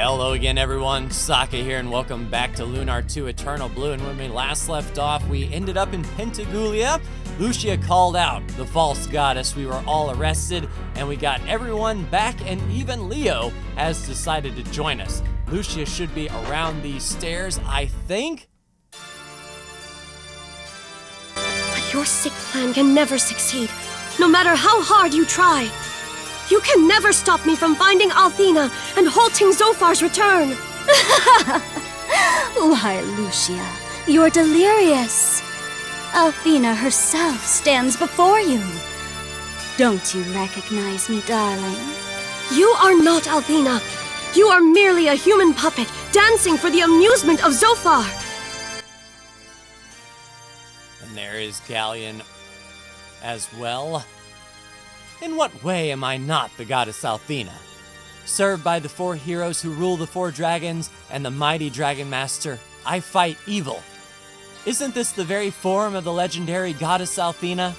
Hello again everyone, Saka here and welcome back to Lunar 2 Eternal Blue. And when we last left off, we ended up in Pentagoulia. Lucia called out the false goddess, we were all arrested, and we got everyone back, and even Leo has decided to join us. Lucia should be around these stairs, I think? But your sick plan can never succeed, no matter how hard you try. You can never stop me from finding Althena and halting Zophar's return. Why, Lucia, you're delirious. Althena herself stands before you. Don't you recognize me, darling? You are not Althena. You are merely a human puppet dancing for the amusement of Zophar. And there is Galleon as well. In what way am I not the goddess Althena? Served by the 4 heroes who rule the 4 dragons and the mighty Dragon Master, I fight evil. Isn't this the very form of the legendary goddess Althena?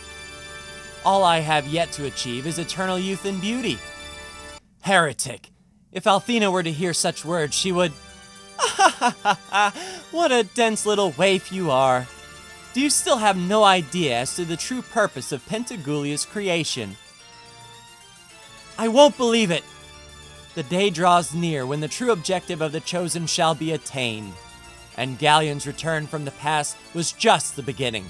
All I have yet to achieve is eternal youth and beauty. Heretic! If Althena were to hear such words, she would... What a dense little waif you are. Do you still have no idea as to the true purpose of Pentagoulia's creation? I won't believe it! The day draws near when the true objective of the Chosen shall be attained. And Galleon's return from the past was just the beginning.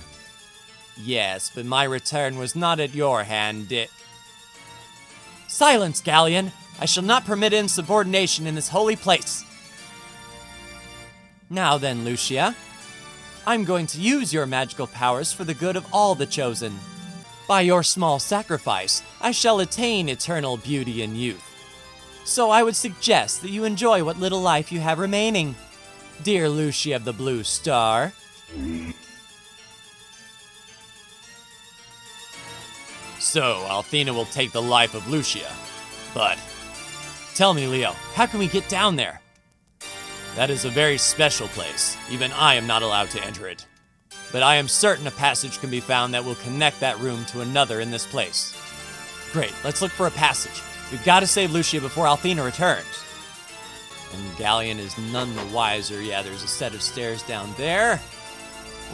Yes, but my return was not at your hand, Silence, Galleon! I shall not permit insubordination in this holy place. Now then, Lucia. I'm going to use your magical powers for the good of all the Chosen. By your small sacrifice, I shall attain eternal beauty and youth. So I would suggest that you enjoy what little life you have remaining, dear Lucia of the Blue Star. So, Althena will take the life of Lucia. But, tell me, Leo, how can we get down there? That is a very special place. Even I am not allowed to enter it. But I am certain a passage can be found that will connect that room to another in this place. Great, let's look for a passage. We've got to save Lucia before Althena returns. And Galleon is none the wiser. Yeah, there's a set of stairs down there.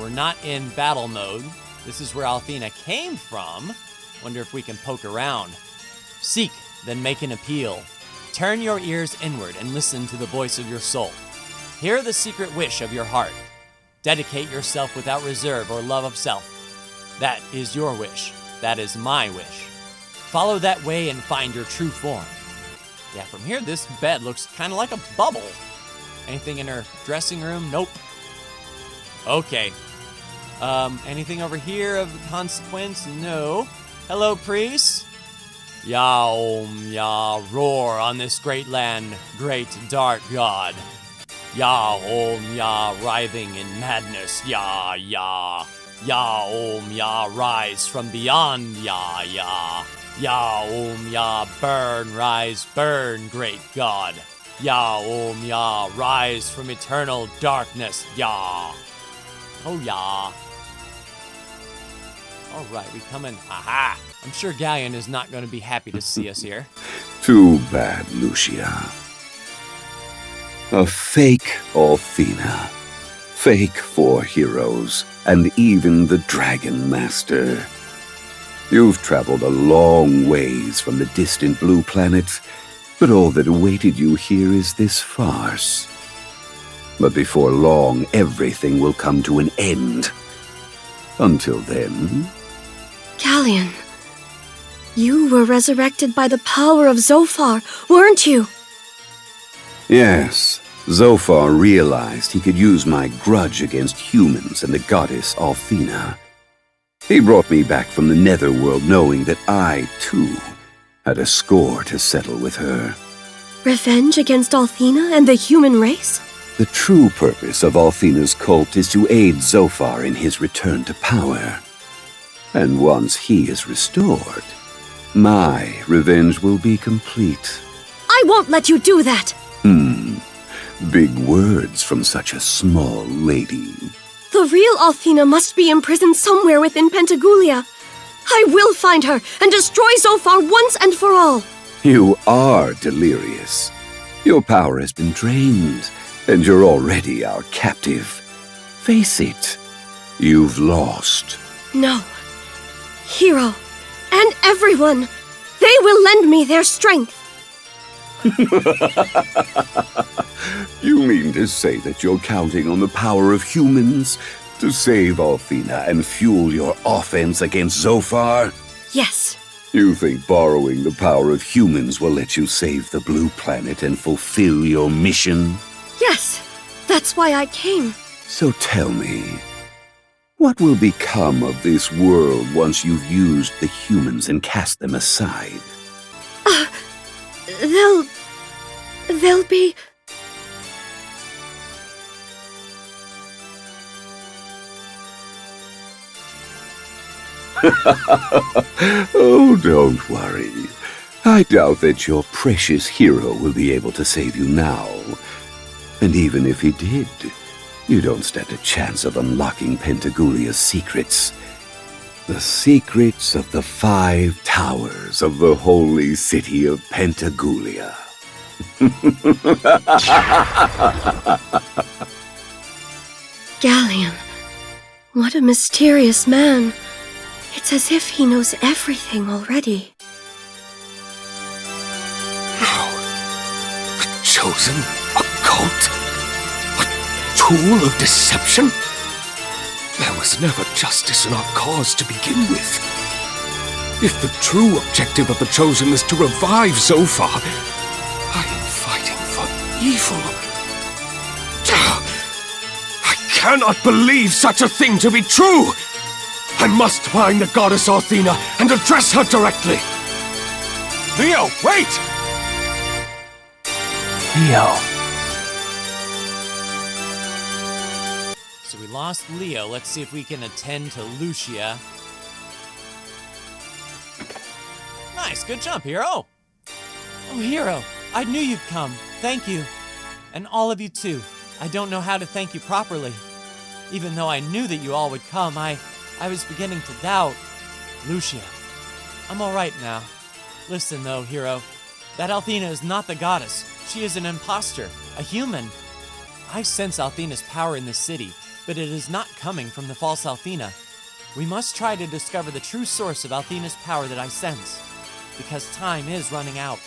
We're not in battle mode. This is where Althena came from. Wonder if we can poke around. Seek, then make an appeal. Turn your ears inward and listen to the voice of your soul. Hear the secret wish of your heart. Dedicate yourself without reserve or love of self. That is your wish. That is my wish. Follow that way and find your true form. Yeah, from here, this bed looks kind of like a bubble. Anything in her dressing room? Nope. Okay. Anything over here of consequence? No. Hello, priest. Ya Om, Ya roar on this great land, great dark god. Ya Om, Ya writhing in madness, Ya, Ya. Ya Om, Ya rise from beyond, Ya, Ya. Ya Om, Ya burn, rise, burn, great god. Ya Om, Ya rise from eternal darkness, Ya. Oh, Ya. Alright, we come in. Aha! I'm sure Galleon is not going to be happy to see us here. Too bad, Lucia. A fake Althena. Fake 4 heroes, and even the Dragon Master. You've traveled a long ways from the distant blue planets, but all that awaited you here is this farce. But before long, everything will come to an end. Until then... Galleon, you were resurrected by the power of Zophar, weren't you? Yes, Zophar realized he could use my grudge against humans and the goddess Althena. He brought me back from the netherworld knowing that I, too, had a score to settle with her. Revenge against Althena and the human race? The true purpose of Althena's cult is to aid Zophar in his return to power. And once he is restored, my revenge will be complete. I won't let you do that! Big words from such a small lady. The real Althena must be imprisoned somewhere within Pentagoulia. I will find her and destroy Zophar once and for all. You are delirious. Your power has been drained, and you're already our captive. Face it, you've lost. No. Hero, and everyone, they will lend me their strength. You mean to say that you're counting on the power of humans to save Althena and fuel your offense against Zophar? Yes. You think borrowing the power of humans will let you save the Blue Planet and fulfill your mission? Yes. That's why I came. So tell me, what will become of this world once you've used the humans and cast them aside? They'll be... Oh, don't worry. I doubt that your precious hero will be able to save you now. And even if he did, you don't stand a chance of unlocking Pentagoulia's secrets. The secrets of the 5 towers of the holy city of Pentagoulia. Galleon. What a mysterious man. It's as if he knows everything already. How? A chosen? A cult? A tool of deception? There was never justice in our cause to begin with. If the true objective of the Chosen is to revive Zophar, I am fighting for evil. I cannot believe such a thing to be true! I must find the goddess Althena and address her directly! Leo, wait! Leo. So we lost Leo. Let's see if we can attend to Lucia. Nice, good jump, Hero. Oh, Hero, I knew you'd come. Thank you. And all of you too. I don't know how to thank you properly. Even though I knew that you all would come, I was beginning to doubt. Lucia, I'm all right now. Listen though, Hero, that Althena is not the goddess. She is an imposter, a human. I sense Althena's power in this city, but it is not coming from the false Althena. We must try to discover the true source of Althena's power that I sense, because time is running out.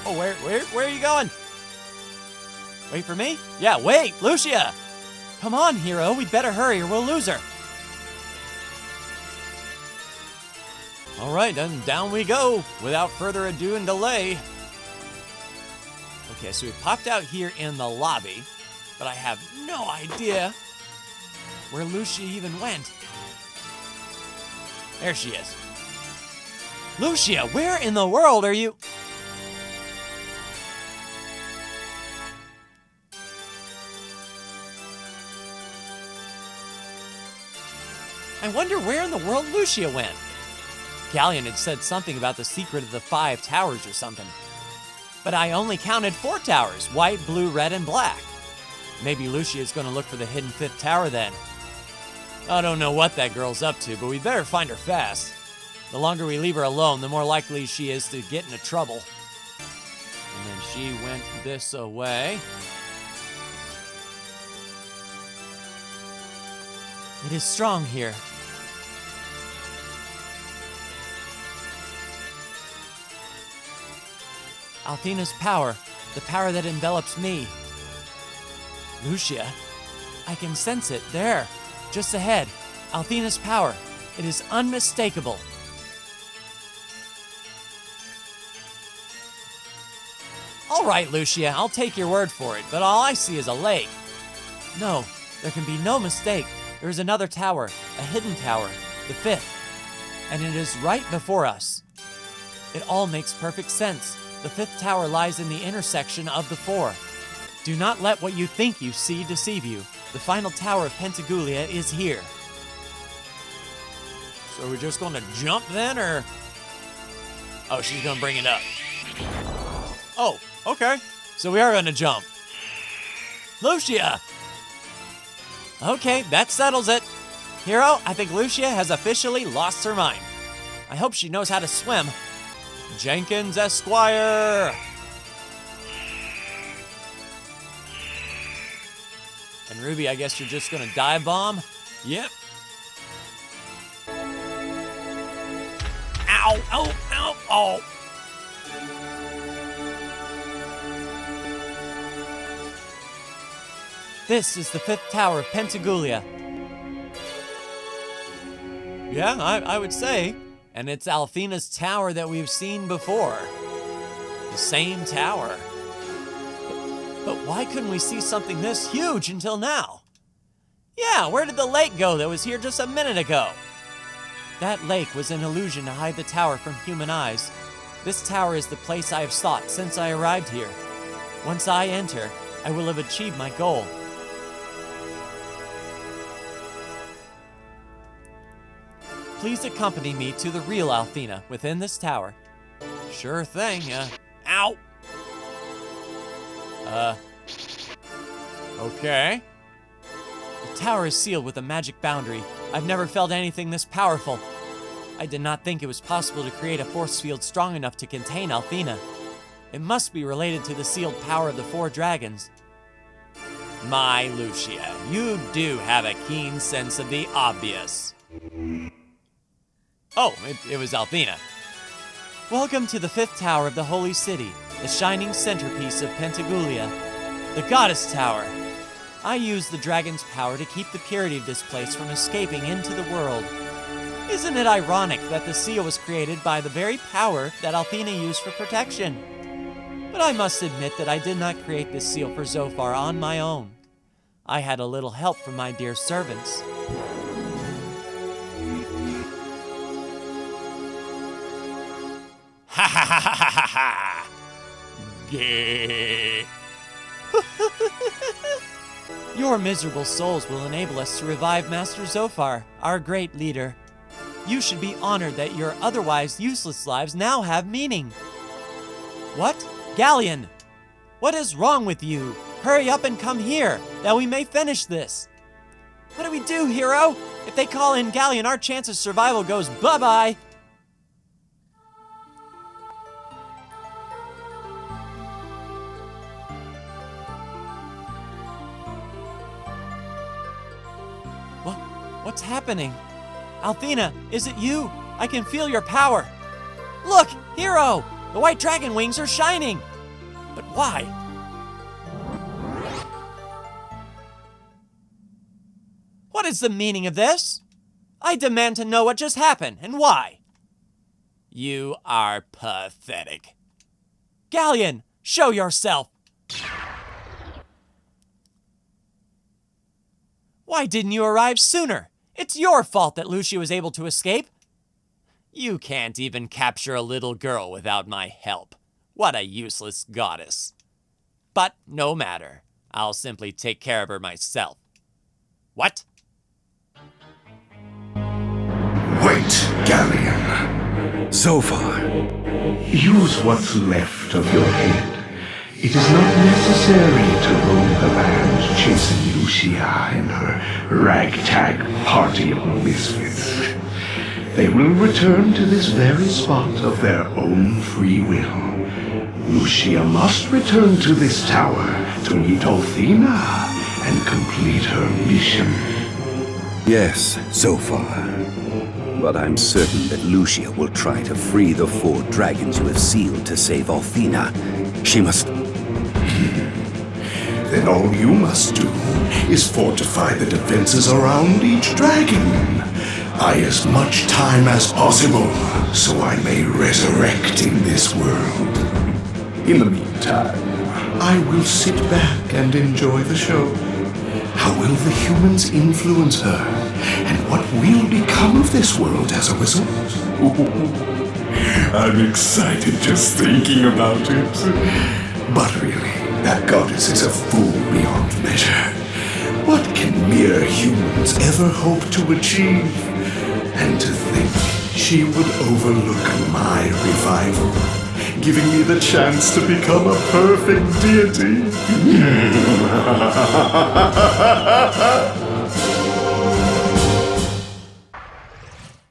Oh, where are you going? Wait for me? Yeah, wait, Lucia! Come on, Hero, we'd better hurry or we'll lose her. All right, then down we go, without further ado and delay. Okay, so we popped out here in the lobby, but I have no idea where Lucia even went. There she is. Lucia, where in the world are you? I wonder where in the world Lucia went. Galleon had said something about the secret of the 5 towers or something. But I only counted 4 towers, white, blue, red, and black. Maybe Lucia's gonna look for the hidden 5th tower then. I don't know what that girl's up to, but we better find her fast. The longer we leave her alone, the more likely she is to get into trouble. And then she went this way. It is strong here. Althena's power, the power that envelops me. Lucia, I can sense it there, just ahead. Althena's power, it is unmistakable. All right, Lucia, I'll take your word for it, but all I see is a lake. No, there can be no mistake. There is another tower, a hidden tower, the 5th, and it is right before us. It all makes perfect sense. The 5th tower lies in the intersection of the 4. Do not let what you think you see deceive you. The final tower of Pentagoulia is here. So we're just gonna jump then, or? Oh, she's gonna bring it up. Oh, okay. So we are gonna jump. Lucia! Okay, that settles it. Hero, I think Lucia has officially lost her mind. I hope she knows how to swim. Jenkins Esquire! And Ruby, I guess you're just gonna dive bomb? Yep. Ow, ow, ow, oh. This is the 5th tower of Pentagoulia. Yeah, I would say. And it's Althena's tower that we've seen before. The same tower. But why couldn't we see something this huge until now? Yeah, where did the lake go that was here just a minute ago? That lake was an illusion to hide the tower from human eyes. This tower is the place I have sought since I arrived here. Once I enter, I will have achieved my goal. Please accompany me to the real Althena within this tower. Sure thing, ow! Okay. The tower is sealed with a magic boundary. I've never felt anything this powerful. I did not think it was possible to create a force field strong enough to contain Althena. It must be related to the sealed power of the 4 dragons. My Lucia, you do have a keen sense of the obvious. Oh, it was Althena. Welcome to the 5th tower of the Holy City, the shining centerpiece of Pentagoulia, the Goddess Tower. I use the dragon's power to keep the purity of this place from escaping into the world. Isn't it ironic that the seal was created by the very power that Althena used for protection? But I must admit that I did not create this seal for Zophar on my own. I had a little help from my dear servants. Ha ha ha ha ha ha! Gay. Your miserable souls will enable us to revive Master Zophar, our great leader. You should be honored that your otherwise useless lives now have meaning. What? Galleon! What is wrong with you? Hurry up and come here, that we may finish this. What do we do, hero? If they call in Galleon, our chance of survival goes bye-bye. What's happening? Althena, is it you? I can feel your power. Look, hero! The white dragon wings are shining. But why? What is the meaning of this? I demand to know what just happened and why. You are pathetic. Galleon, show yourself. Why didn't you arrive sooner? It's your fault that Lucia was able to escape. You can't even capture a little girl without my help. What a useless goddess. But no matter. I'll simply take care of her myself. What? Wait, Galleon. Zophar. Use what's left of your head. It is not necessary to roam the land chasing Lucia and her ragtag party of misfits. They will return to this very spot of their own free will. Lucia must return to this tower to meet Althena and complete her mission. Yes, Zophar. But I'm certain that Lucia will try to free the 4 dragons you have sealed to save Althena. She must... Then all you must do is fortify the defenses around each dragon. Buy as much time as possible, so I may resurrect in this world. In the meantime, I will sit back and enjoy the show. How will the humans influence her? And what will become of this world as a result? I'm excited just thinking about it. But really, that goddess is a fool beyond measure. What can mere humans ever hope to achieve? And to think she would overlook my revival, giving me the chance to become a perfect deity.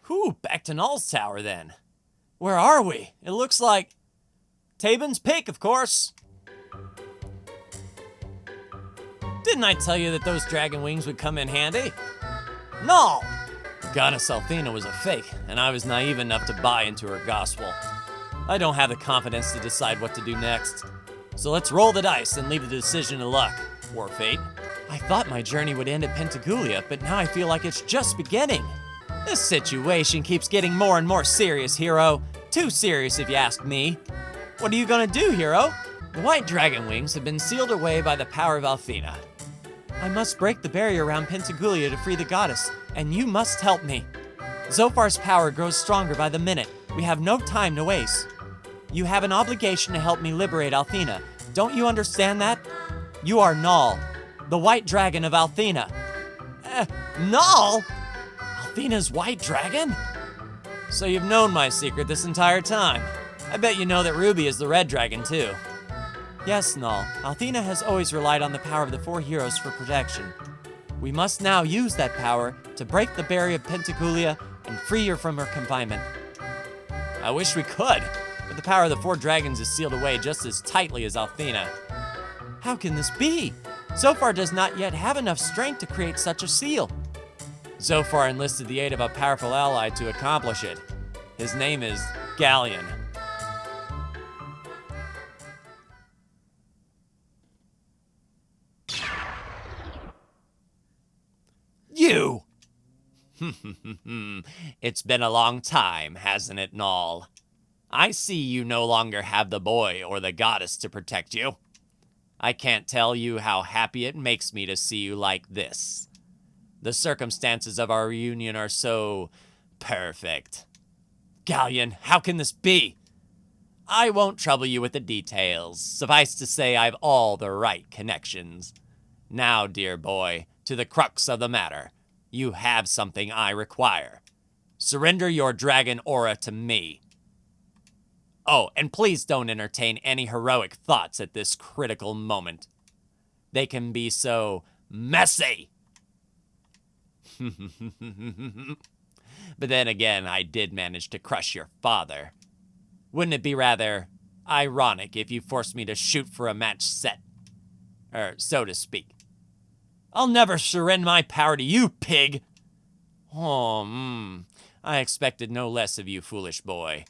Whew, back to Null's tower then. Where are we? It looks like Tabin's Peak, of course. Didn't I tell you that those dragon wings would come in handy? No! Goddess Althena was a fake, and I was naive enough to buy into her gospel. I don't have the confidence to decide what to do next. So let's roll the dice and leave the decision to luck, or fate. I thought my journey would end at Pentagoulia, but now I feel like it's just beginning. This situation keeps getting more and more serious, Hero. Too serious if you ask me. What are you gonna do, Hero? The white dragon wings have been sealed away by the power of Althena. I must break the barrier around Pentagoulia to free the goddess, and you must help me. Zophar's power grows stronger by the minute. We have no time to waste. You have an obligation to help me liberate Althena. Don't you understand that? You are Null, the white dragon of Althena. Null? Althena's white dragon? So you've known my secret this entire time. I bet you know that Ruby is the red dragon too. Yes, Null. Althena has always relied on the power of the four heroes for protection. We must now use that power to break the barrier of Pentagoulia and free her from her confinement. I wish we could, but the power of the four dragons is sealed away just as tightly as Althena. How can this be? Zophar does not yet have enough strength to create such a seal. Zophar enlisted the aid of a powerful ally to accomplish it. His name is Galleon. You! It's been a long time, hasn't it, Null? I see you no longer have the boy or the goddess to protect you. I can't tell you how happy it makes me to see you like this. The circumstances of our reunion are so perfect. Galleon, how can this be? I won't trouble you with the details. Suffice to say, I've all the right connections. Now, dear boy, to the crux of the matter. You have something I require. Surrender your dragon aura to me. Oh, and please don't entertain any heroic thoughts at this critical moment. They can be so messy. But then again, I did manage to crush your father. Wouldn't it be rather ironic if you forced me to shoot for a match set? So to speak. I'll never surrender my power to you, pig! I expected no less of you, foolish boy.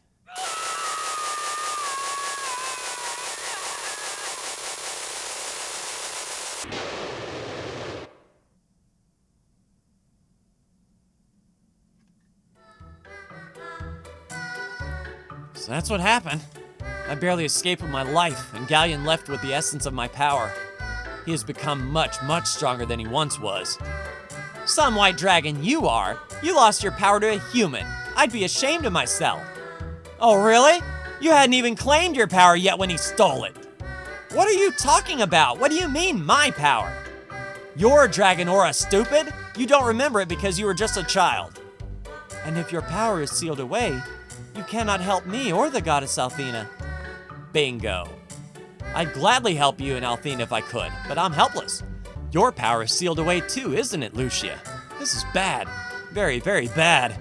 So that's what happened. I barely escaped with my life, and Galleon left with the essence of my power. He has become much, much stronger than he once was. Some white dragon you are. You lost your power to a human. I'd be ashamed of myself. Oh, really? You hadn't even claimed your power yet when he stole it. What are you talking about? What do you mean, my power? Your dragon aura, stupid? You don't remember it because you were just a child. And if your power is sealed away, you cannot help me or the goddess Althena. Bingo. I'd gladly help you and Althena if I could, but I'm helpless. Your power is sealed away too, isn't it, Lucia? This is bad. Very, very bad.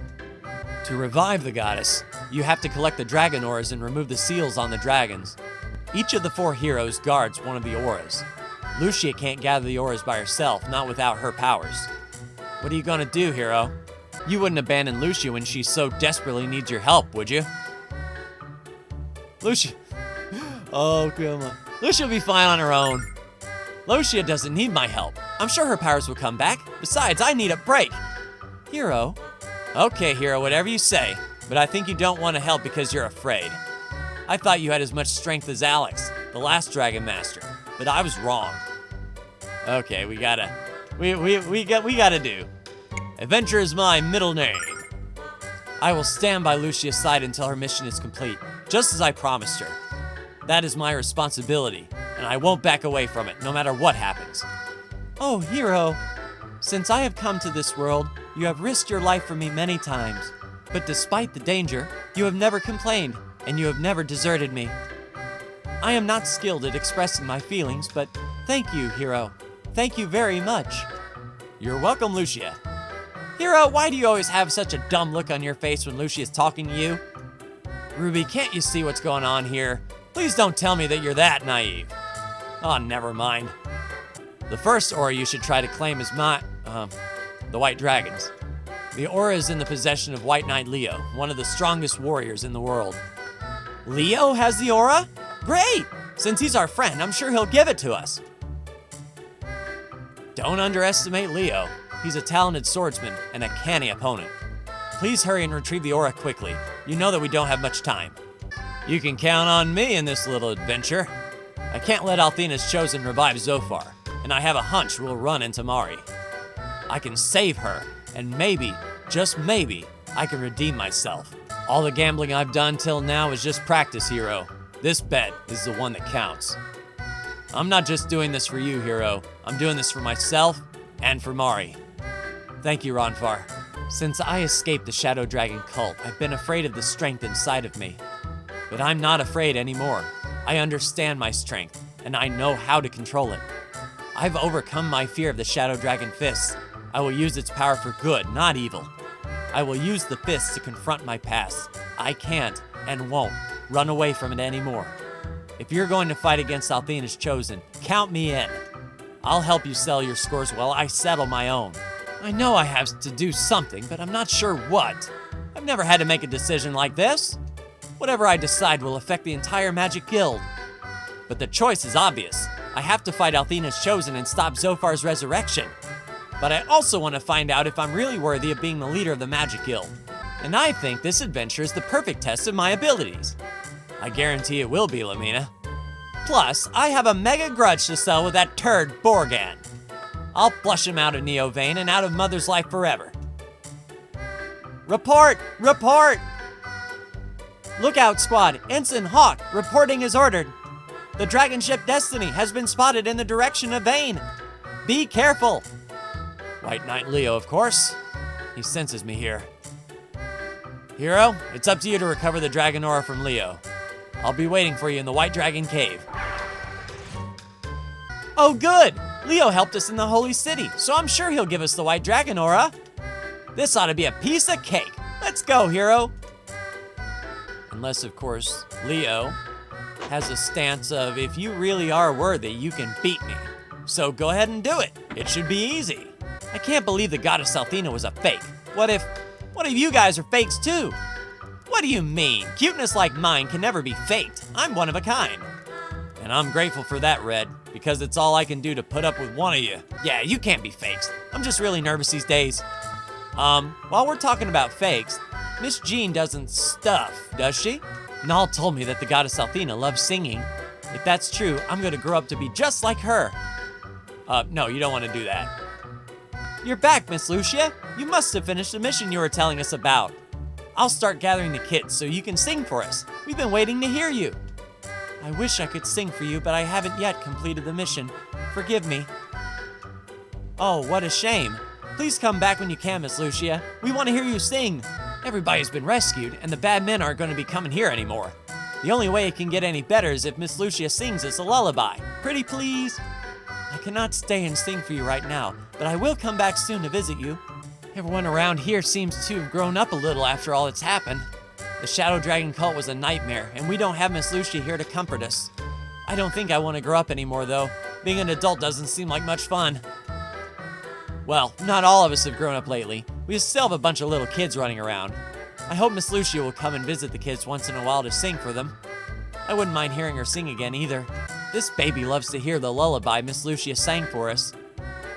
To revive the goddess, you have to collect the dragon auras and remove the seals on the dragons. Each of the four heroes guards one of the auras. Lucia can't gather the auras by herself, not without her powers. What are you gonna do, Hero? You wouldn't abandon Lucia when she so desperately needs your help, would you? Lucia. Oh, come on. Lucia will be fine on her own. Lucia doesn't need my help. I'm sure her powers will come back. Besides, I need a break. Hero? Okay, Hero, whatever you say. But I think you don't want to help because you're afraid. I thought you had as much strength as Alex, the last Dragon Master. But I was wrong. Okay, we gotta do. Adventure is my middle name. I will stand by Lucia's side until her mission is complete, just as I promised her. That is my responsibility, and I won't back away from it, no matter what happens. Oh, Hero, since I have come to this world, you have risked your life for me many times. But despite the danger, you have never complained, and you have never deserted me. I am not skilled at expressing my feelings, but thank you, Hero. Thank you very much. You're welcome, Lucia. Hero, why do you always have such a dumb look on your face when Lucia is talking to you? Ruby, can't you see what's going on here? Please don't tell me that you're that naive. Oh, never mind. The first aura you should try to claim is the White Dragons. The aura is in the possession of White Knight Leo, one of the strongest warriors in the world. Leo has the aura? Great! Since he's our friend, I'm sure he'll give it to us. Don't underestimate Leo. He's a talented swordsman and a canny opponent. Please hurry and retrieve the aura quickly. You know that we don't have much time. You can count on me in this little adventure. I can't let Althena's Chosen revive Zophar, and I have a hunch we'll run into Mari. I can save her, and maybe, just maybe, I can redeem myself. All the gambling I've done till now is just practice, Hero. This bet is the one that counts. I'm not just doing this for you, Hero. I'm doing this for myself and for Mari. Thank you, Ronfar. Since I escaped the Shadow Dragon cult, I've been afraid of the strength inside of me. But I'm not afraid anymore. I understand my strength, and I know how to control it. I've overcome my fear of the Shadow Dragon fists. I will use its power for good, not evil. I will use the fists to confront my past. I can't, and won't, run away from it anymore. If you're going to fight against Althena's Chosen, count me in. I'll help you sell your scores while I settle my own. I know I have to do something, but I'm not sure what. I've never had to make a decision like this. Whatever I decide will affect the entire Magic Guild. But the choice is obvious. I have to fight Althena's Chosen and stop Zophar's resurrection. But I also want to find out if I'm really worthy of being the leader of the Magic Guild. And I think this adventure is the perfect test of my abilities. I guarantee it will be, Lamina. Plus, I have a mega grudge to sell with that turd, Borgan. I'll flush him out of Neo Vein and out of Mother's life forever. Report! Report! Lookout squad, Ensign Hawk, reporting as ordered. The dragon ship Destiny has been spotted in the direction of Vane. Be careful. White Knight Leo, of course. He senses me here. Hero, it's up to you to recover the Dragon Aura from Leo. I'll be waiting for you in the White Dragon Cave. Oh, good! Leo helped us in the Holy City, so I'm sure he'll give us the White Dragon Aura. This ought to be a piece of cake. Let's go, Hero. Unless, of course, Leo has a stance of, if you really are worthy, you can beat me. So go ahead and do it. It should be easy. I can't believe the goddess Althena was a fake. What if you guys are fakes too? What do you mean? Cuteness like mine can never be faked. I'm one of a kind. And I'm grateful for that, Red, because it's all I can do to put up with one of you. Yeah, you can't be fakes. I'm just really nervous these days. While we're talking about fakes, Miss Jean doesn't stuff, does she? Nal told me that the goddess Althena loves singing. If that's true, I'm gonna grow up to be just like her. No, you don't want to do that. You're back, Miss Lucia. You must have finished the mission you were telling us about. I'll start gathering the kids so you can sing for us. We've been waiting to hear you. I wish I could sing for you, but I haven't yet completed the mission. Forgive me. Oh, what a shame. Please come back when you can, Miss Lucia. We want to hear you sing. Everybody's been rescued, and the bad men aren't going to be coming here anymore. The only way it can get any better is if Miss Lucia sings us a lullaby. Pretty please? I cannot stay and sing for you right now, but I will come back soon to visit you. Everyone around here seems to have grown up a little after all that's happened. The Shadow Dragon cult was a nightmare, and we don't have Miss Lucia here to comfort us. I don't think I want to grow up anymore, though. Being an adult doesn't seem like much fun. Well, not all of us have grown up lately. We still have a bunch of little kids running around. I hope Miss Lucia will come and visit the kids once in a while to sing for them. I wouldn't mind hearing her sing again either. This baby loves to hear the lullaby Miss Lucia sang for us.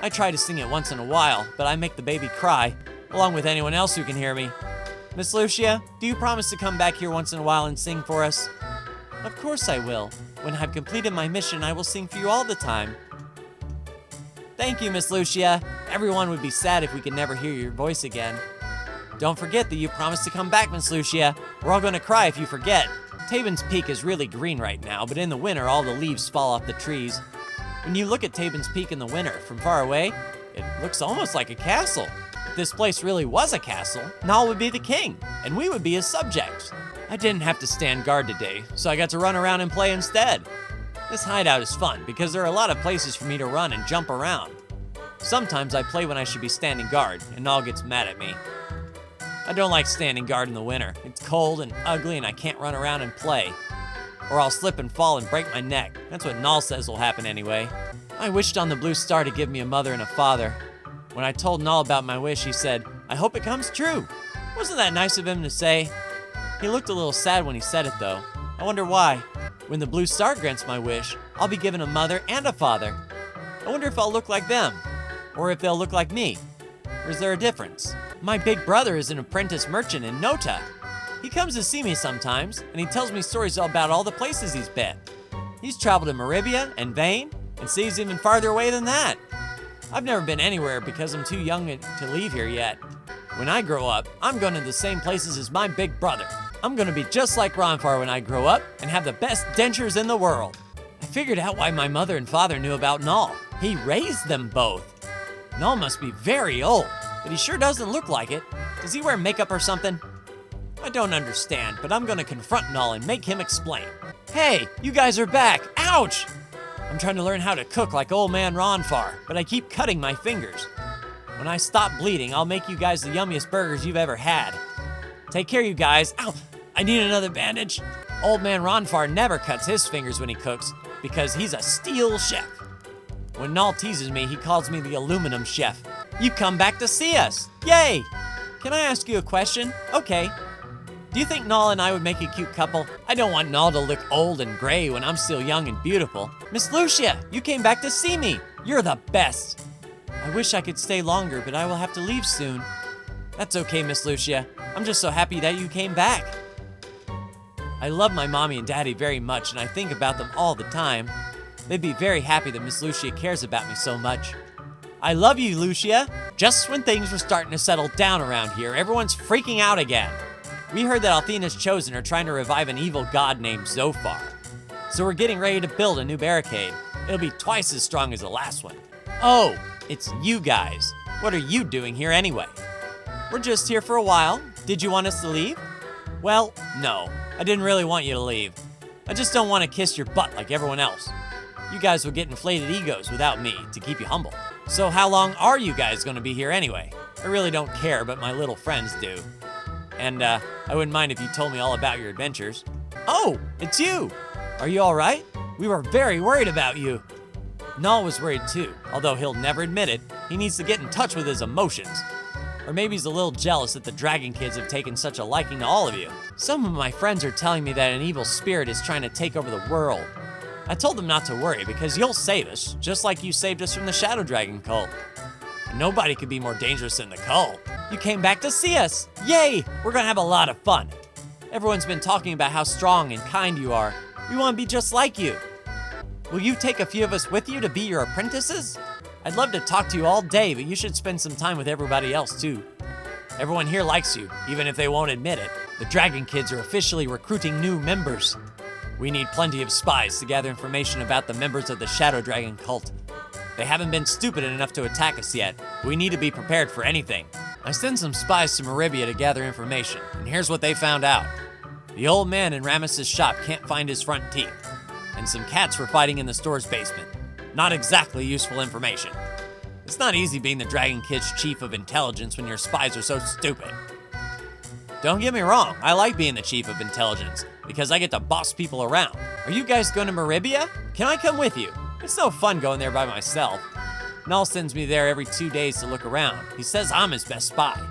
I try to sing it once in a while, but I make the baby cry, along with anyone else who can hear me. Miss Lucia, do you promise to come back here once in a while and sing for us? Of course I will. When I've completed my mission, I will sing for you all the time. Thank you, Miss Lucia. Everyone would be sad if we could never hear your voice again. Don't forget that you promised to come back, Miss Lucia. We're all gonna cry if you forget. Tabin's Peak is really green right now, but in the winter, all the leaves fall off the trees. When you look at Tabin's Peak in the winter from far away, it looks almost like a castle. If this place really was a castle, Nal would be the king, and we would be his subjects. I didn't have to stand guard today, so I got to run around and play instead. This hideout is fun because there are a lot of places for me to run and jump around. Sometimes I play when I should be standing guard, and Nal gets mad at me. I don't like standing guard in the winter. It's cold and ugly and I can't run around and play. Or I'll slip and fall and break my neck. That's what Null says will happen anyway. I wished on the blue star to give me a mother and a father. When I told Null about my wish, he said, "I hope it comes true." Wasn't that nice of him to say? He looked a little sad when he said it though. I wonder why. When the blue star grants my wish, I'll be given a mother and a father. I wonder if I'll look like them, or if they'll look like me. Or is there a difference? My big brother is an apprentice merchant in Nota. He comes to see me sometimes, and he tells me stories about all the places he's been. He's traveled to Maribia and Vane, and sees even farther away than that. I've never been anywhere because I'm too young to leave here yet. When I grow up, I'm going to the same places as my big brother. I'm going to be just like Ronfar when I grow up and have the best dentures in the world. I figured out why my mother and father knew about Null. He raised them both. Null must be very old, but he sure doesn't look like it. Does he wear makeup or something? I don't understand, but I'm gonna confront Null and make him explain. Hey, you guys are back. Ouch! I'm trying to learn how to cook like old man Ronfar, but I keep cutting my fingers. When I stop bleeding, I'll make you guys the yummiest burgers you've ever had. Take care, you guys. Ow! I need another bandage. Old man Ronfar never cuts his fingers when he cooks because he's a steel chef. When Null teases me, he calls me the aluminum chef. You come back to see us. Yay! Can I ask you a question? Okay. Do you think Null and I would make a cute couple? I don't want Null to look old and gray when I'm still young and beautiful. Miss Lucia, you came back to see me. You're the best. I wish I could stay longer, but I will have to leave soon. That's okay, Miss Lucia. I'm just so happy that you came back. I love my mommy and daddy very much, and I think about them all the time. They'd be very happy that Miss Lucia cares about me so much. I love you, Lucia. Just when things were starting to settle down around here, everyone's freaking out again. We heard that Althena's Chosen are trying to revive an evil god named Zophar. So we're getting ready to build a new barricade. It'll be twice as strong as the last one. Oh, it's you guys. What are you doing here anyway? We're just here for a while. Did you want us to leave? Well, no. I didn't really want you to leave. I just don't want to kiss your butt like everyone else. You guys will get inflated egos without me to keep you humble. So how long are you guys going to be here anyway? I really don't care, but my little friends do. And I wouldn't mind if you told me all about your adventures. Oh, it's you! Are you all right? We were very worried about you. Null was worried too, although he'll never admit it. He needs to get in touch with his emotions. Or maybe he's a little jealous that the Dragon Kids have taken such a liking to all of you. Some of my friends are telling me that an evil spirit is trying to take over the world. I told them not to worry because you'll save us, just like you saved us from the Shadow Dragon cult. And nobody could be more dangerous than the cult. You came back to see us. Yay! We're gonna have a lot of fun. Everyone's been talking about how strong and kind you are. We want to be just like you. Will you take a few of us with you to be your apprentices? I'd love to talk to you all day, but you should spend some time with everybody else too. Everyone here likes you, even if they won't admit it. The Dragon Kids are officially recruiting new members. We need plenty of spies to gather information about the members of the Shadow Dragon cult. They haven't been stupid enough to attack us yet. We need to be prepared for anything. I sent some spies to Maribia to gather information, and here's what they found out. The old man in Rames's shop can't find his front teeth, and some cats were fighting in the store's basement. Not exactly useful information. It's not easy being the Dragon Kid's chief of intelligence when your spies are so stupid. Don't get me wrong, I like being the chief of intelligence, because I get to boss people around. Are you guys going to Maribia? Can I come with you? It's no fun going there by myself. Null sends me there every 2 days to look around. He says I'm his best spy.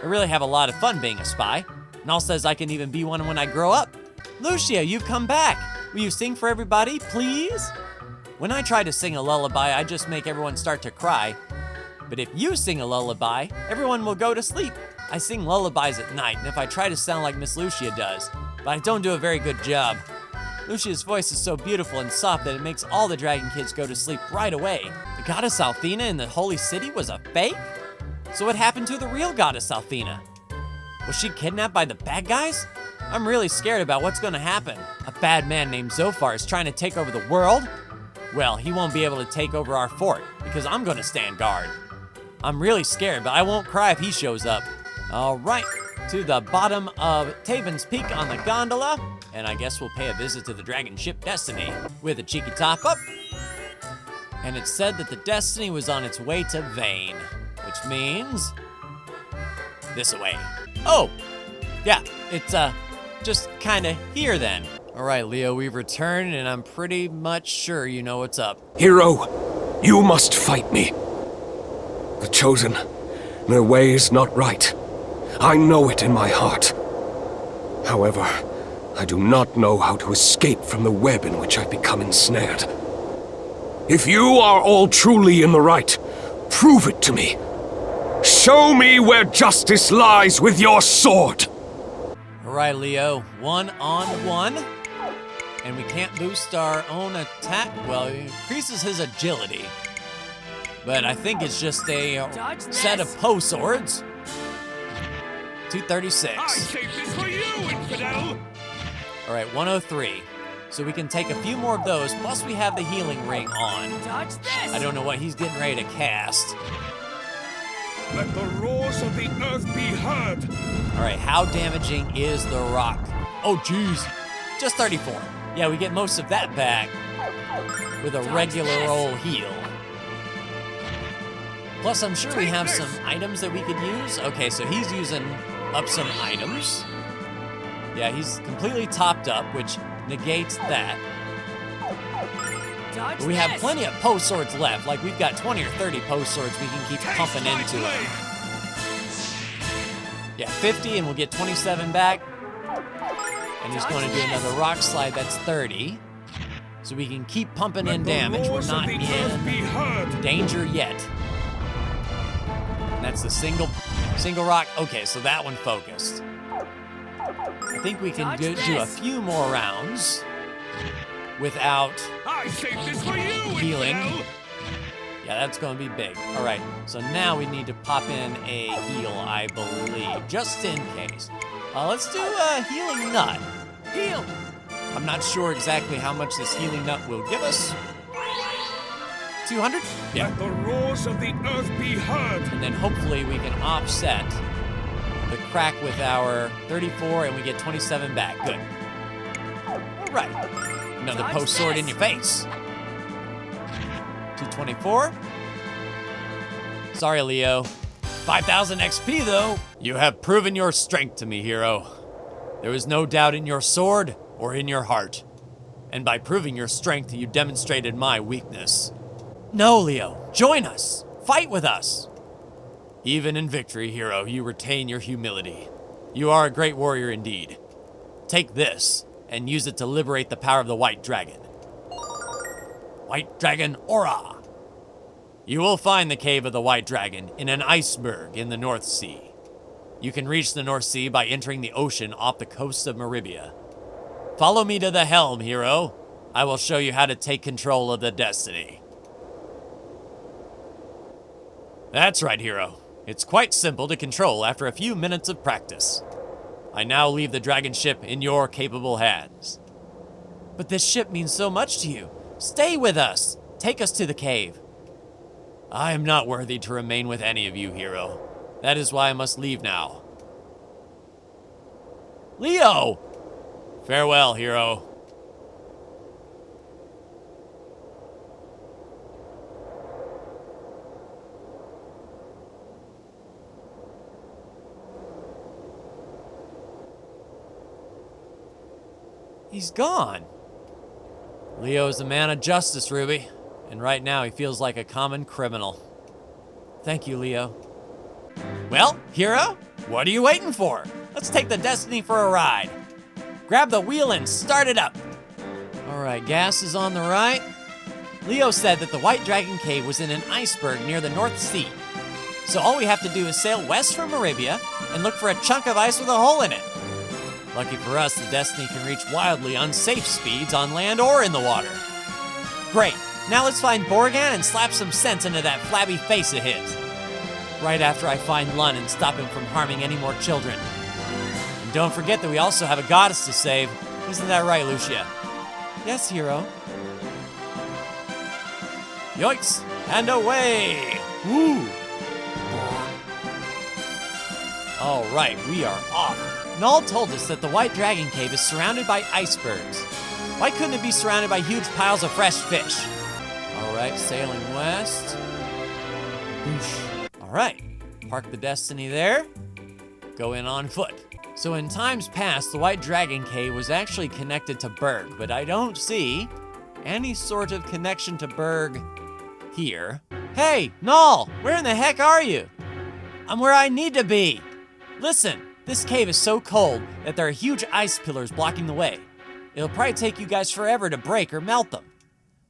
I really have a lot of fun being a spy. Null says I can even be one when I grow up. Lucia, you've come back. Will you sing for everybody, please? When I try to sing a lullaby, I just make everyone start to cry. But if you sing a lullaby, everyone will go to sleep. I sing lullabies at night, and if I try to sound like Miss Lucia does, but I don't do a very good job. Lucia's voice is so beautiful and soft that it makes all the Dragon Kids go to sleep right away. The goddess Althena in the Holy City was a fake? So what happened to the real goddess Althena? Was she kidnapped by the bad guys? I'm really scared about what's gonna happen. A bad man named Zophar is trying to take over the world? Well, he won't be able to take over our fort, because I'm gonna stand guard. I'm really scared, but I won't cry if he shows up. All right, to the bottom of Taven's Peak on the gondola, and I guess we'll pay a visit to the dragon ship Destiny with a cheeky top up. And it said that the Destiny was on its way to Vane, which means this way. Oh, yeah, it's just kinda here then. All right, Leo, we've returned, and I'm pretty much sure you know what's up. Hero, you must fight me. The Chosen, their way is not right. I know it in my heart. However, I do not know how to escape from the web in which I've become ensnared. If you are all truly in the right, prove it to me. Show me where justice lies with your sword. All right, Leo, 1-on-1. And we can't boost our own attack. Well, it increases his agility. But I think it's just a set of Poe swords. 236. I saved this for you, infidel! All right, 103. So we can take a few more of those, plus we have the healing ring on. I don't know what he's getting ready to cast. Let the roars of the earth be heard! All right, how damaging is the rock? Oh, jeez. Just 34. Yeah, we get most of that back with a regular old heal. Plus, I'm sure we have some items that we could use. Okay, so he's using up some items. Yeah, he's completely topped up, which negates that. But we have plenty of Poe swords left. Like, we've got 20 or 30 Poe swords we can keep pumping into him. Yeah, 50, and we'll get 27 back. And he's going to do another rock slide, that's 30. So we can keep pumping in damage. We're not in danger yet. And that's the single rock. Okay, so that one focused. I think we can do a few more rounds without healing. Yeah, that's going to be big. All right, so now we need to pop in a heal, I believe, just in case. Let's do a healing nut. Heal! I'm not sure exactly how much this healing nut will give us. 200? Yeah. Let the roars of the earth be heard! And then hopefully we can offset the crack with our 34 and we get 27 back. Good. All right. Another Poe sword in your face. 224. Sorry, Leo. 5,000 XP, though. You have proven your strength to me, hero. There is no doubt in your sword or in your heart. And by proving your strength, you demonstrated my weakness. No, Leo, join us. Fight with us. Even in victory, hero, you retain your humility. You are a great warrior indeed. Take this and use it to liberate the power of the White Dragon. White Dragon Aura. You will find the cave of the White Dragon in an iceberg in the North Sea. You can reach the North Sea by entering the ocean off the coast of Motherboard. Follow me to the helm, hero. I will show you how to take control of the Destiny. That's right, hero. It's quite simple to control after a few minutes of practice. I now leave the dragon ship in your capable hands. But this ship means so much to you. Stay with us. Take us to the cave. I am not worthy to remain with any of you, hero. That is why I must leave now. Leo! Farewell, hero. He's gone. Leo is a man of justice, Ruby. And right now he feels like a common criminal. Thank you, Leo. Well, hero, what are you waiting for? Let's take the Destiny for a ride. Grab the wheel and start it up. All right, gas is on the right. Leo said that the White Dragon Cave was in an iceberg near the North Sea. So all we have to do is sail west from Motherboard and look for a chunk of ice with a hole in it. Lucky for us, the Destiny can reach wildly unsafe speeds on land or in the water. Great, now let's find Borgan and slap some sense into that flabby face of his. Right after I find Lun and stop him from harming any more children. And don't forget that we also have a goddess to save. Isn't that right, Lucia? Yes, hero. Yoinks, and away! Woo! All right, we are off. Null told us that the White Dragon Cave is surrounded by icebergs. Why couldn't it be surrounded by huge piles of fresh fish? All right, sailing west. Whoosh. All right, park the Destiny there. go in on foot. So in times past, the White Dragon Cave was actually connected to Berg, but I don't see any sort of connection to Berg here. Hey, Null, where in the heck are you? I'm where I need to be. Listen, this cave is so cold that there are huge ice pillars blocking the way. It'll probably take you guys forever to break or melt them.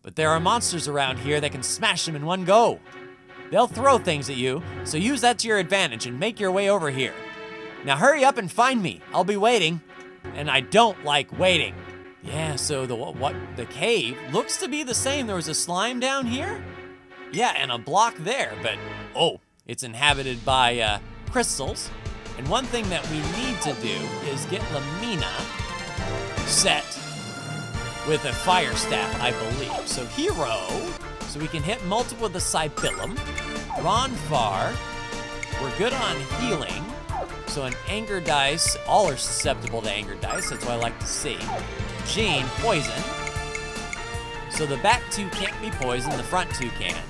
But there are monsters around here that can smash them in one go. They'll throw things at you, so use that to your advantage and make your way over here. Now hurry up and find me. I'll be waiting. And I don't like waiting. Yeah, so the cave looks to be the same. There was a slime down here? Yeah, and a block there, but oh, it's inhabited by crystals. And one thing that we need to do is get Lamina set with a fire staff, I believe. So Hero, so we can hit multiple with the Cybillum. Ronfar, we're good on healing. So an anger dice, all are susceptible to anger dice, that's what I like to see. Jean, poison. So the back two can't be poisoned, the front two can.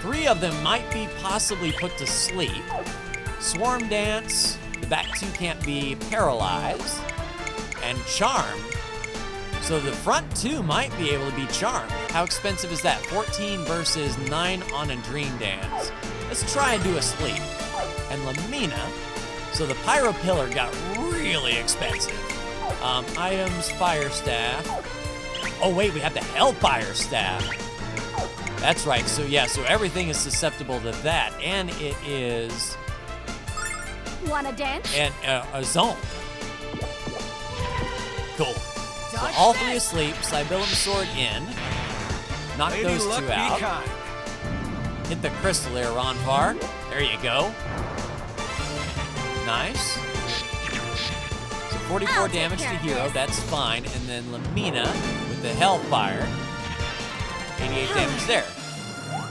3 of them might be possibly put to sleep. Swarm Dance, the back two can't be paralyzed. And Charm, so the front two might be able to be charmed. How expensive is that? 14 versus 9 on a Dream Dance. Let's try and do a sleep. And Lamina, so the Pyro Pillar got really expensive. Items, Fire Staff. Oh wait, we have the Hellfire Staff. That's right, so yeah, so everything is susceptible to that, and it is... Wanna dance? And a zone. Cool. So all 3 asleep, Cybillum Sword in. Knock those 2 out. Hit the crystal there, Ronfar. There you go. Nice. So 44 damage to Hero, that's fine. And then Lamina with the Hellfire. 88 damage there.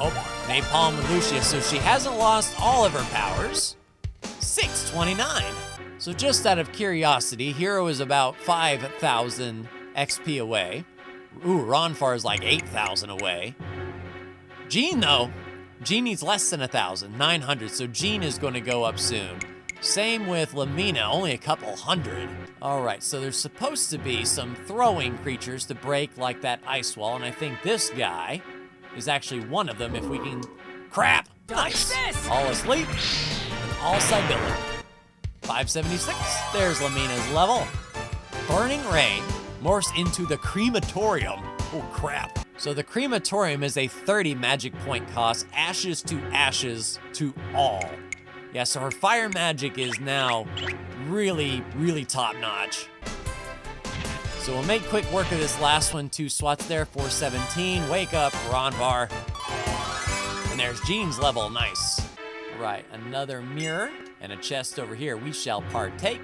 Oh, Napalm with Lucia. So she hasn't lost all of her powers. 629. So just out of curiosity, Hero is about 5,000 XP away. Ooh, Ronfar is like 8,000 away. Jean though, Jean needs less than 1,000, 900, so Jean is going to go up soon. Same with Lamina, only a couple hundred. All right, so there's supposed to be some throwing creatures to break like that ice wall, and I think this guy is actually one of them if we can... Crap! Nice! All asleep, and all Cybillum. 576, there's Lamina's level. Burning Rain morphs into the Crematorium. Oh crap. So the Crematorium is a 30 magic point cost, ashes to all. Yeah, so her fire magic is now really, really top notch. So we'll make quick work of this last one. 2 swats there, 417. Wake up, Ronvar. And there's Jean's level, nice. Right, another mirror and a chest over here. We shall partake.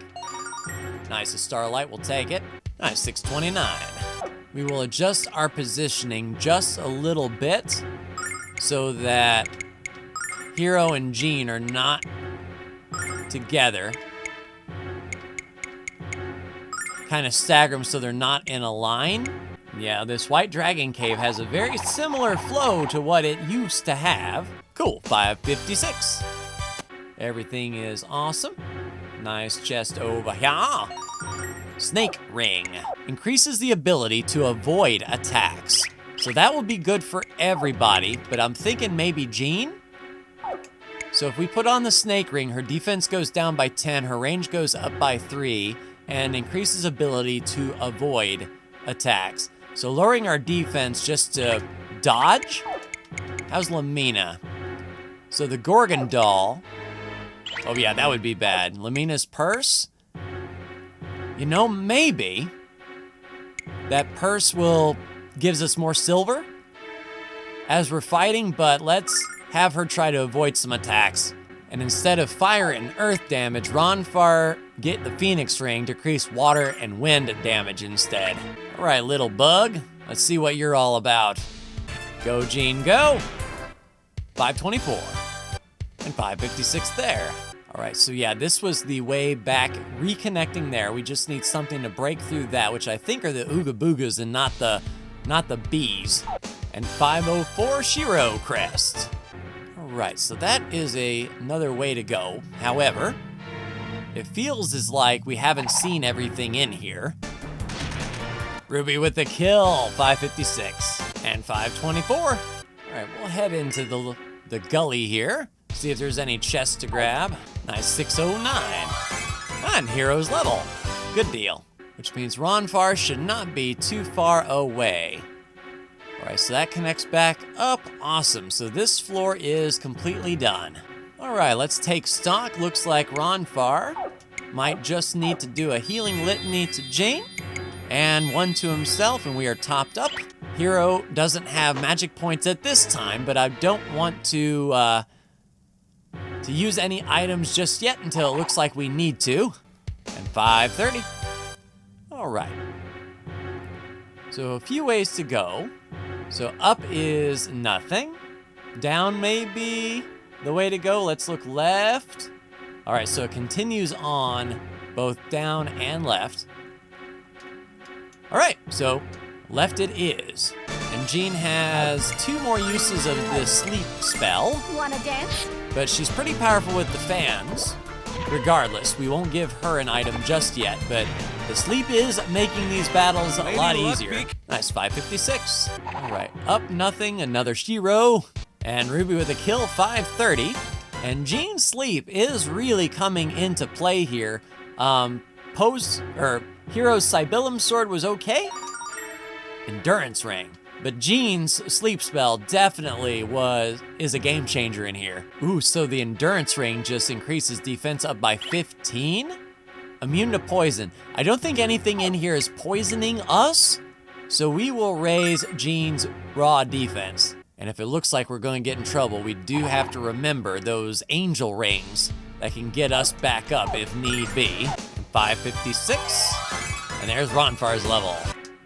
Nice, a starlight, we'll take it. Nice, 629. We will adjust our positioning just a little bit so that Hero and Jean are not together. Kind of stagger them so they're not in a line. Yeah, this White Dragon Cave has a very similar flow to what it used to have. Cool, 556. Everything is awesome. Nice chest over here. Snake Ring. Increases the ability to avoid attacks. So that will be good for everybody, but I'm thinking maybe Jean? So if we put on the Snake Ring, her defense goes down by 10, her range goes up by 3, and increases ability to avoid attacks. So lowering our defense just to dodge? How's Lamina? So the Gorgon Doll. Oh yeah, that would be bad. Lamina's Purse? You know, maybe that purse gives us more silver as we're fighting, but let's have her try to avoid some attacks. And instead of fire and earth damage, Ronfar get the Phoenix Ring to increase water and wind damage instead. All right, little bug, let's see what you're all about. Go, Jean, go. 524 and 556 there. All right, so yeah, this was the way back, reconnecting there. We just need something to break through that, which I think are the Ooga Boogas and not the bees. And 504 Shiro Crest. All right, so that is another way to go. However, It feels as like we haven't seen everything in here. Ruby with the kill, 556 and 524. All right, we'll head into the gully here. See if there's any chests to grab. Nice 609. And Hero's level. Good deal. Which means Ronfar should not be too far away. All right, so that connects back up. Awesome. So this floor is completely done. All right, let's take stock. Looks like Ronfar might just need to do a healing litany to Jane and one to himself, and we are topped up. Hero doesn't have magic points at this time, but I don't want to use any items just yet until it looks like we need to. And 530. All right. So a few ways to go. So up is nothing. Down may be the way to go. Let's look left. All right, so it continues on both down and left. All right, so left it is. And Jean has 2 more uses of the sleep spell. Wanna dance? But she's pretty powerful with the fans. Regardless, we won't give her an item just yet, but the sleep is making these battles a lot easier. Nice, 556. All right, up nothing, another Shiro. And Ruby with a kill, 530. And Jean's sleep is really coming into play here. Hero's Sibyllum sword was okay. Endurance ring. But Jean's sleep spell definitely is a game changer in here. Ooh, so the endurance ring just increases defense up by 15? Immune to poison. I don't think anything in here is poisoning us, so we will raise Jean's raw defense. And if it looks like we're going to get in trouble, we do have to remember those angel rings that can get us back up if need be. 556. And there's Ronfar's level.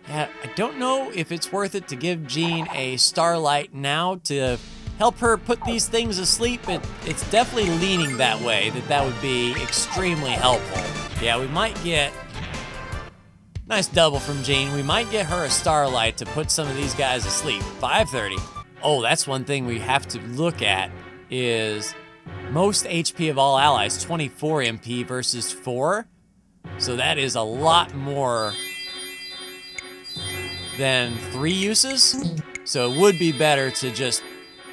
Yeah, I don't know if it's worth it to give Jean a starlight now to help her put these things asleep. It's definitely leaning that way, that would be extremely helpful. Yeah, we might get... Nice double from Jean. We might get her a starlight to put some of these guys asleep. 530. Oh, that's one thing we have to look at is most HP of all allies, 24 MP versus 4. So that is a lot more than 3 uses. So it would be better to just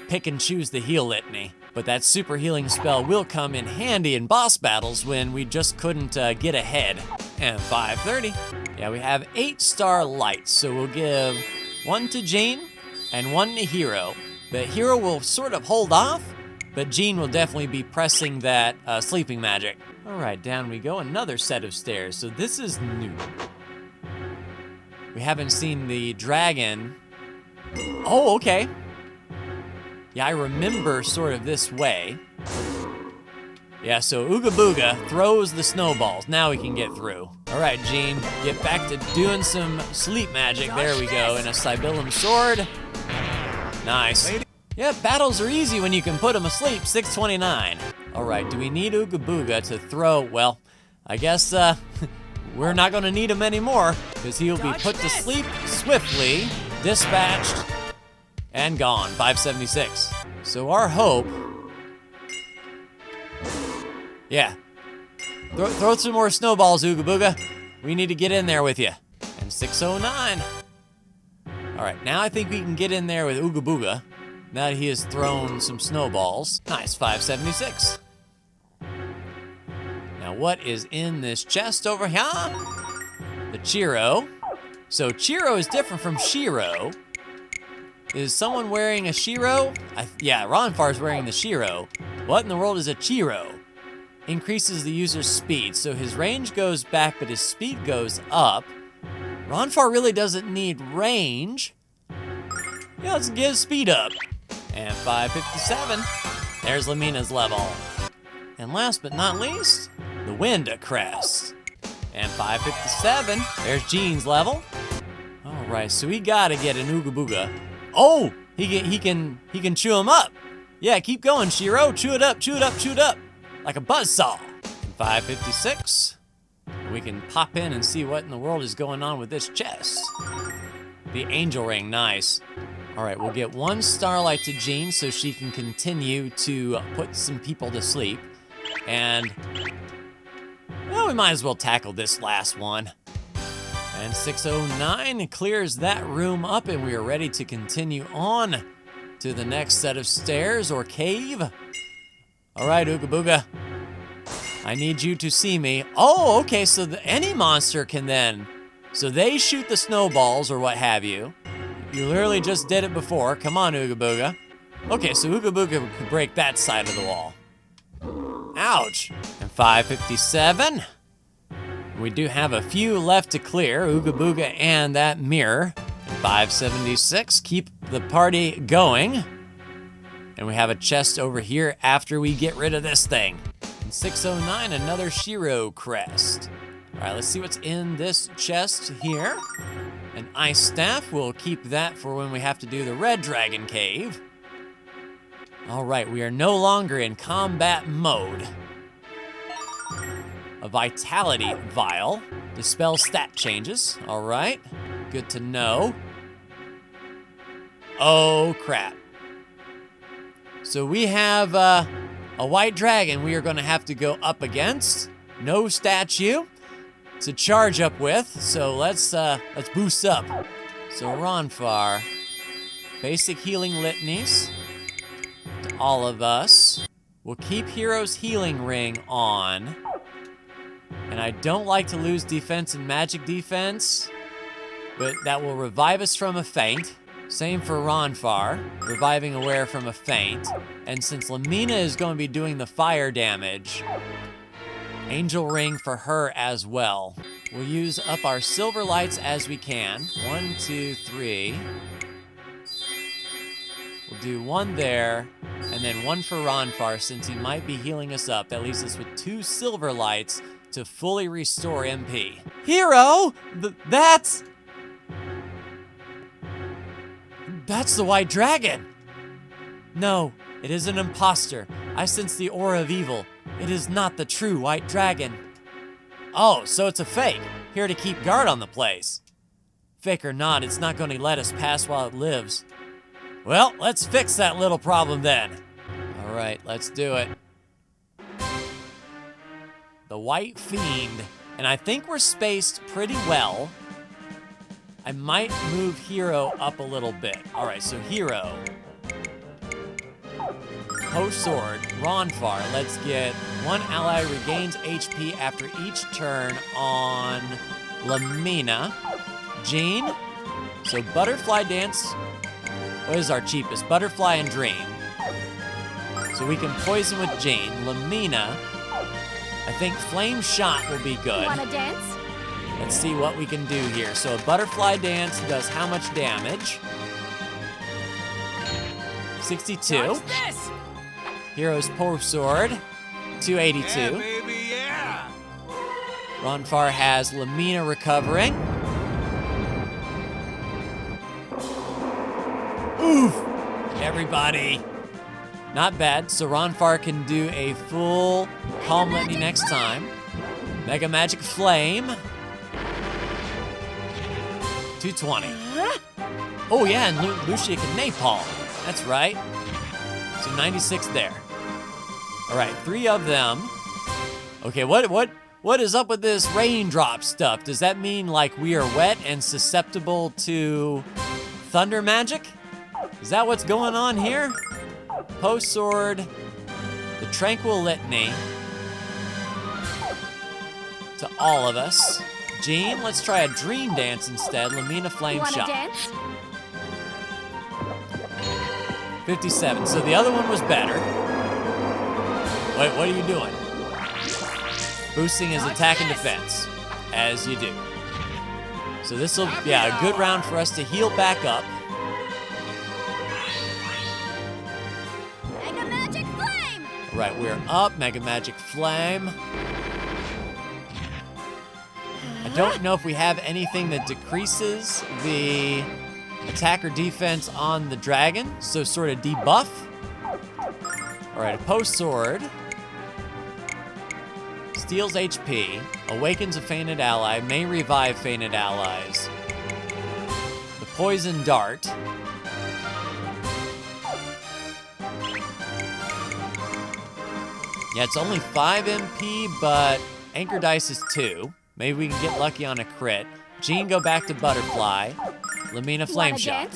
pick and choose the heal litany. But that super healing spell will come in handy in boss battles when we just couldn't get ahead. And 530. Yeah, we have 8 star lights, so we'll give 1 to Jean and 1 to Hero. The Hero will sort of hold off, but Jean will definitely be pressing that sleeping magic. All right, down we go, another set of stairs. So this is new. We haven't seen the dragon. Oh, okay. Yeah, I remember sort of this way. Yeah, so Ooga Booga throws the snowballs. Now we can get through. All right, Jean, get back to doing some sleep magic. There we go, and a Sibyllum sword. Nice. Yeah, battles are easy when you can put them asleep. 629. All right, do we need Ooga Booga to throw? Well, I guess we're not gonna need him anymore because he'll be put to sleep swiftly, dispatched, and gone. 576. So our hope, yeah, throw some more snowballs, Ooga Booga. We need to get in there with you. And 609. All right, now I think we can get in there with Ooga Booga. Now that he has thrown some snowballs. Nice, 576. Now what is in this chest over here? The Chiro. So Chiro is different from Shiro. Is someone wearing a Shiro? Yeah, Ronfar's wearing the Shiro. What in the world is a Chiro? Increases the user's speed. So his range goes back, but his speed goes up. Ronfar really doesn't need range. Yeah, let's get his speed up. And 557. There's Lamina's level. And last but not least, the Winda Crest. And 557. There's Jean's level. All right, so we gotta get an Ooga Booga. Oh, he can chew him up. Yeah, keep going, Shiro. Chew it up, chew it up, chew it up. Like a buzzsaw. And 556. We can pop in and see what in the world is going on with this chest. The angel ring, nice. All right, we'll get 1 starlight to Jean so she can continue to put some people to sleep. And Well, we might as well tackle this last one. And 609 clears that room up, and we are ready to continue on to the next set of stairs or cave. All right, Ooga Booga. I need you to see me. Oh, okay, so any monster can then. So they shoot the snowballs or what have you. You literally just did it before. Come on, Ooga Booga. Okay, so Ooga Booga could break that side of the wall. Ouch. And 557. We do have a few left to clear, Ooga Booga and that mirror. And 576, keep the party going. And we have a chest over here after we get rid of this thing. And 609, another Shiro crest. All right, let's see what's in this chest here. An ice staff, we'll keep that for when we have to do the red dragon cave. All right, we are no longer in combat mode. A vitality vial. Dispel stat changes. All right, good to know. Oh, crap. So we have a white dragon we are gonna have to go up against. No statue to charge up with, so let's boost up. So Ronfar, basic healing litanies to all of us. We'll keep Hero's healing ring on. And I don't like to lose defense and magic defense, but that will revive us from a feint. Same for Ronfar, reviving aware from a feint. And since Lamina is going to be doing the fire damage, Angel Ring for her as well. We'll use up our silver lights as we can. 1, 2, 3. We'll do one there, and then one for Ronfar since he might be healing us up. That leaves us with 2 silver lights to fully restore MP. Hero! That's the white dragon! No, it is an imposter. I sense the aura of evil. It is not the true white dragon. Oh, so it's a fake. Here to keep guard on the place. Fake or not, it's not going to let us pass while it lives. Well, let's fix that little problem then. All right, let's do it. The White Fiend. And I think we're spaced pretty well. I might move Hero up a little bit. All right, so Hero. Post Sword, Ronfar. Let's get one ally regains HP after each turn on Lamina. Jean. So Butterfly Dance. What is our cheapest? Butterfly and Dream. So we can poison with Jean. Lamina. I think Flame Shot will be good. Wanna dance? Let's see what we can do here. So a Butterfly Dance does how much damage? 62. What's this? Hero's Post Sword, 282. Yeah, baby, yeah. Ronfar has Lamina recovering. Oof! Everybody. Not bad, so Ronfar can do a full Calm Litany next time. Mega Magic Flame. 220. Oh yeah, and Lucia can Napalm. That's right. So 96 there. All right, 3 of them. Okay, what is up with this raindrop stuff? Does that mean like we are wet and susceptible to thunder magic? Is that what's going on here? Post Sword, the Tranquil Litany to all of us. Jean, let's try a Dream Dance instead. Lamina Flame Shot. Dance? 57. So the other one was better. Wait, what are you doing? Boosting his attack and defense, as you do. So this will, yeah, a good round for us to heal back up. Mega Magic Flame! All right, we're up. Mega Magic Flame. I don't know if we have anything that decreases the attack or defense on the dragon, so sort of debuff. All right, a Post Sword. Steals HP, awakens a fainted ally, may revive fainted allies. The Poison Dart. Yeah, it's only 5 MP, but Anchor dice is 2. Maybe we can get lucky on a crit. Jean, go back to Butterfly. Lamina, Flame Shot.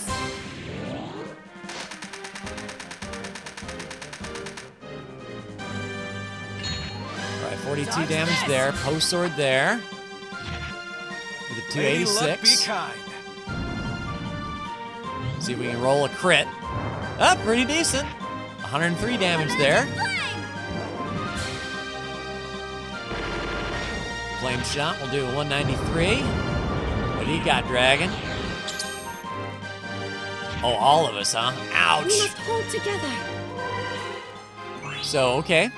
All right, 42 damage there. Post Sword there. With a 286. See if we can roll a crit. Ah, pretty decent. 103 damage there. Flame Shot, we'll do a 193. What do you got, Dragon? Oh, all of us, huh? Ouch. We must hold together. So, okay.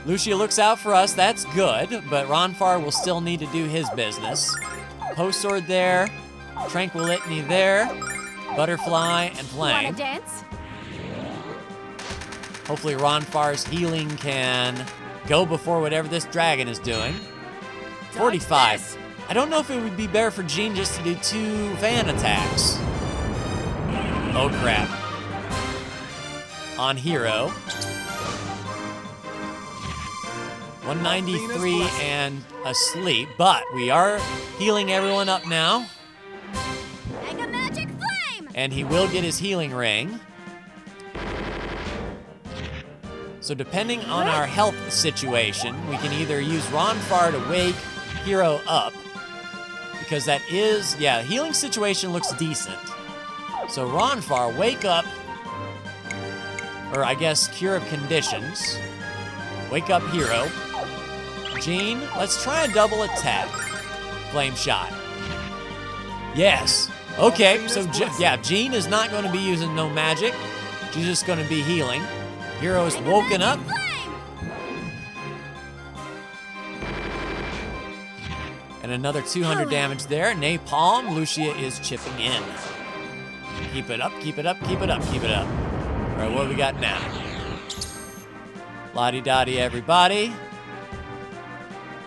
Lucia looks out for us, that's good, but Ronfar will still need to do his business. Post Sword there, Tranquil Litany there, Butterfly and Flame. Wanna dance? Hopefully Ronfar's healing can go before whatever this dragon is doing. 45. I don't know if it would be better for Jean just to do 2 fan attacks. Oh crap. On Hero. 193 and asleep, but we are healing everyone up now. Mega Magic Flame! And he will get his healing ring. So depending on our health situation, we can either use Ronfar to wake Hero up, because that is, yeah, healing situation looks decent. So Ronfar, wake up, or I guess Cure of Conditions. Wake up Hero. Jean, let's try a double attack. Flame Shot. Yes. Okay, so yeah, Jean is not going to be using no magic. She's just going to be healing. Hero is woken up. And another 200 damage there. Napalm, Lucia is chipping in. Keep it up, keep it up, keep it up, keep it up. All right, what do we got now? Lottie-dottie, everybody.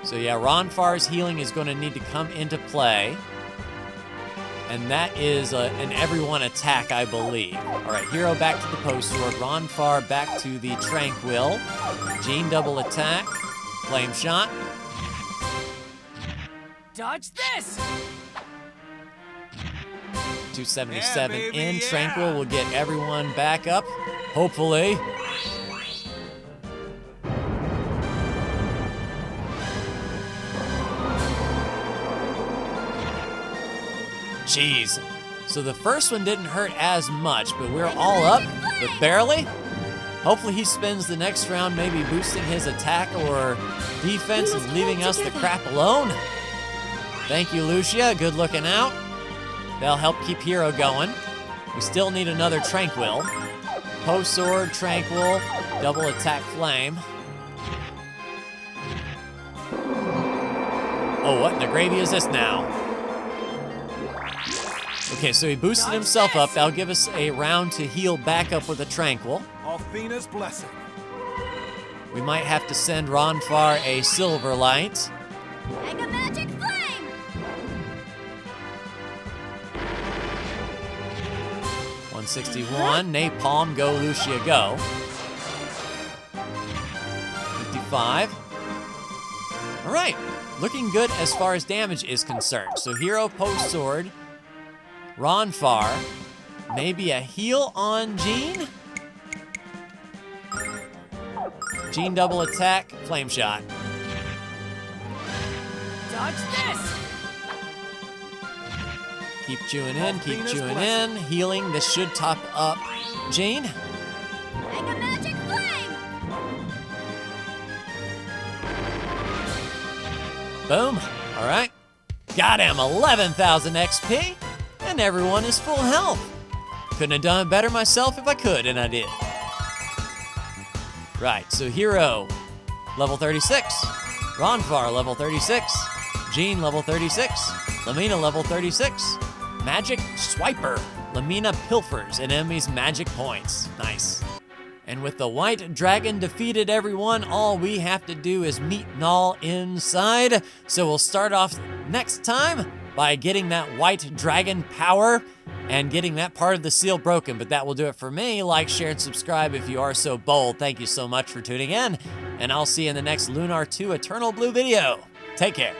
So yeah, Ronfar's healing is going to need to come into play. And that is an everyone attack, I believe. All right, Hero back to the Post Sword. Ronfar back to the Tranquil. Jean double attack. Flame Shot. Dodge this! 277 in. Tranquil will get everyone back up, hopefully. Jeez. So the first one didn't hurt as much, but we're all up, but barely. Hopefully he spends the next round maybe boosting his attack or defense and leaving us the crap alone. Thank you, Lucia. Good looking out. They'll help keep Hero going. We still need another Tranquil. Post Sword, Tranquil, double attack Flame. Oh, what in the gravy is this now? Okay, so he boosted himself up. That'll give us a round to heal back up with a Tranquil. Athena's blessing. We might have to send Ronfar a Silver Light. Mega Magic Flame! 161. Napalm, go Lucia, go. 55. All right, looking good as far as damage is concerned. So Hero, Post Sword, Ronfar, maybe a heal on Jean? Jean double attack, Flame Shot. Dodge this! Keep chewing in, keep chewing in. Healing, this should top up Jean. Mega Magic Flame! Boom. All right. Got him, 11,000 XP, and everyone is full health. Couldn't have done it better myself if I could, and I did. Right, so Hero, level 36. Ronfar, level 36. Jean, level 36. Lamina, level 36. Magic Swiper. Lamina pilfers an enemy's magic points. Nice. And with the White Dragon defeated, everyone, all we have to do is meet Null inside. So we'll start off next time by getting that White Dragon power and getting that part of the seal broken. But that will do it for me. Like, share, and subscribe if you are so bold. Thank you so much for tuning in, and I'll see you in the next Lunar 2 Eternal Blue video. Take care.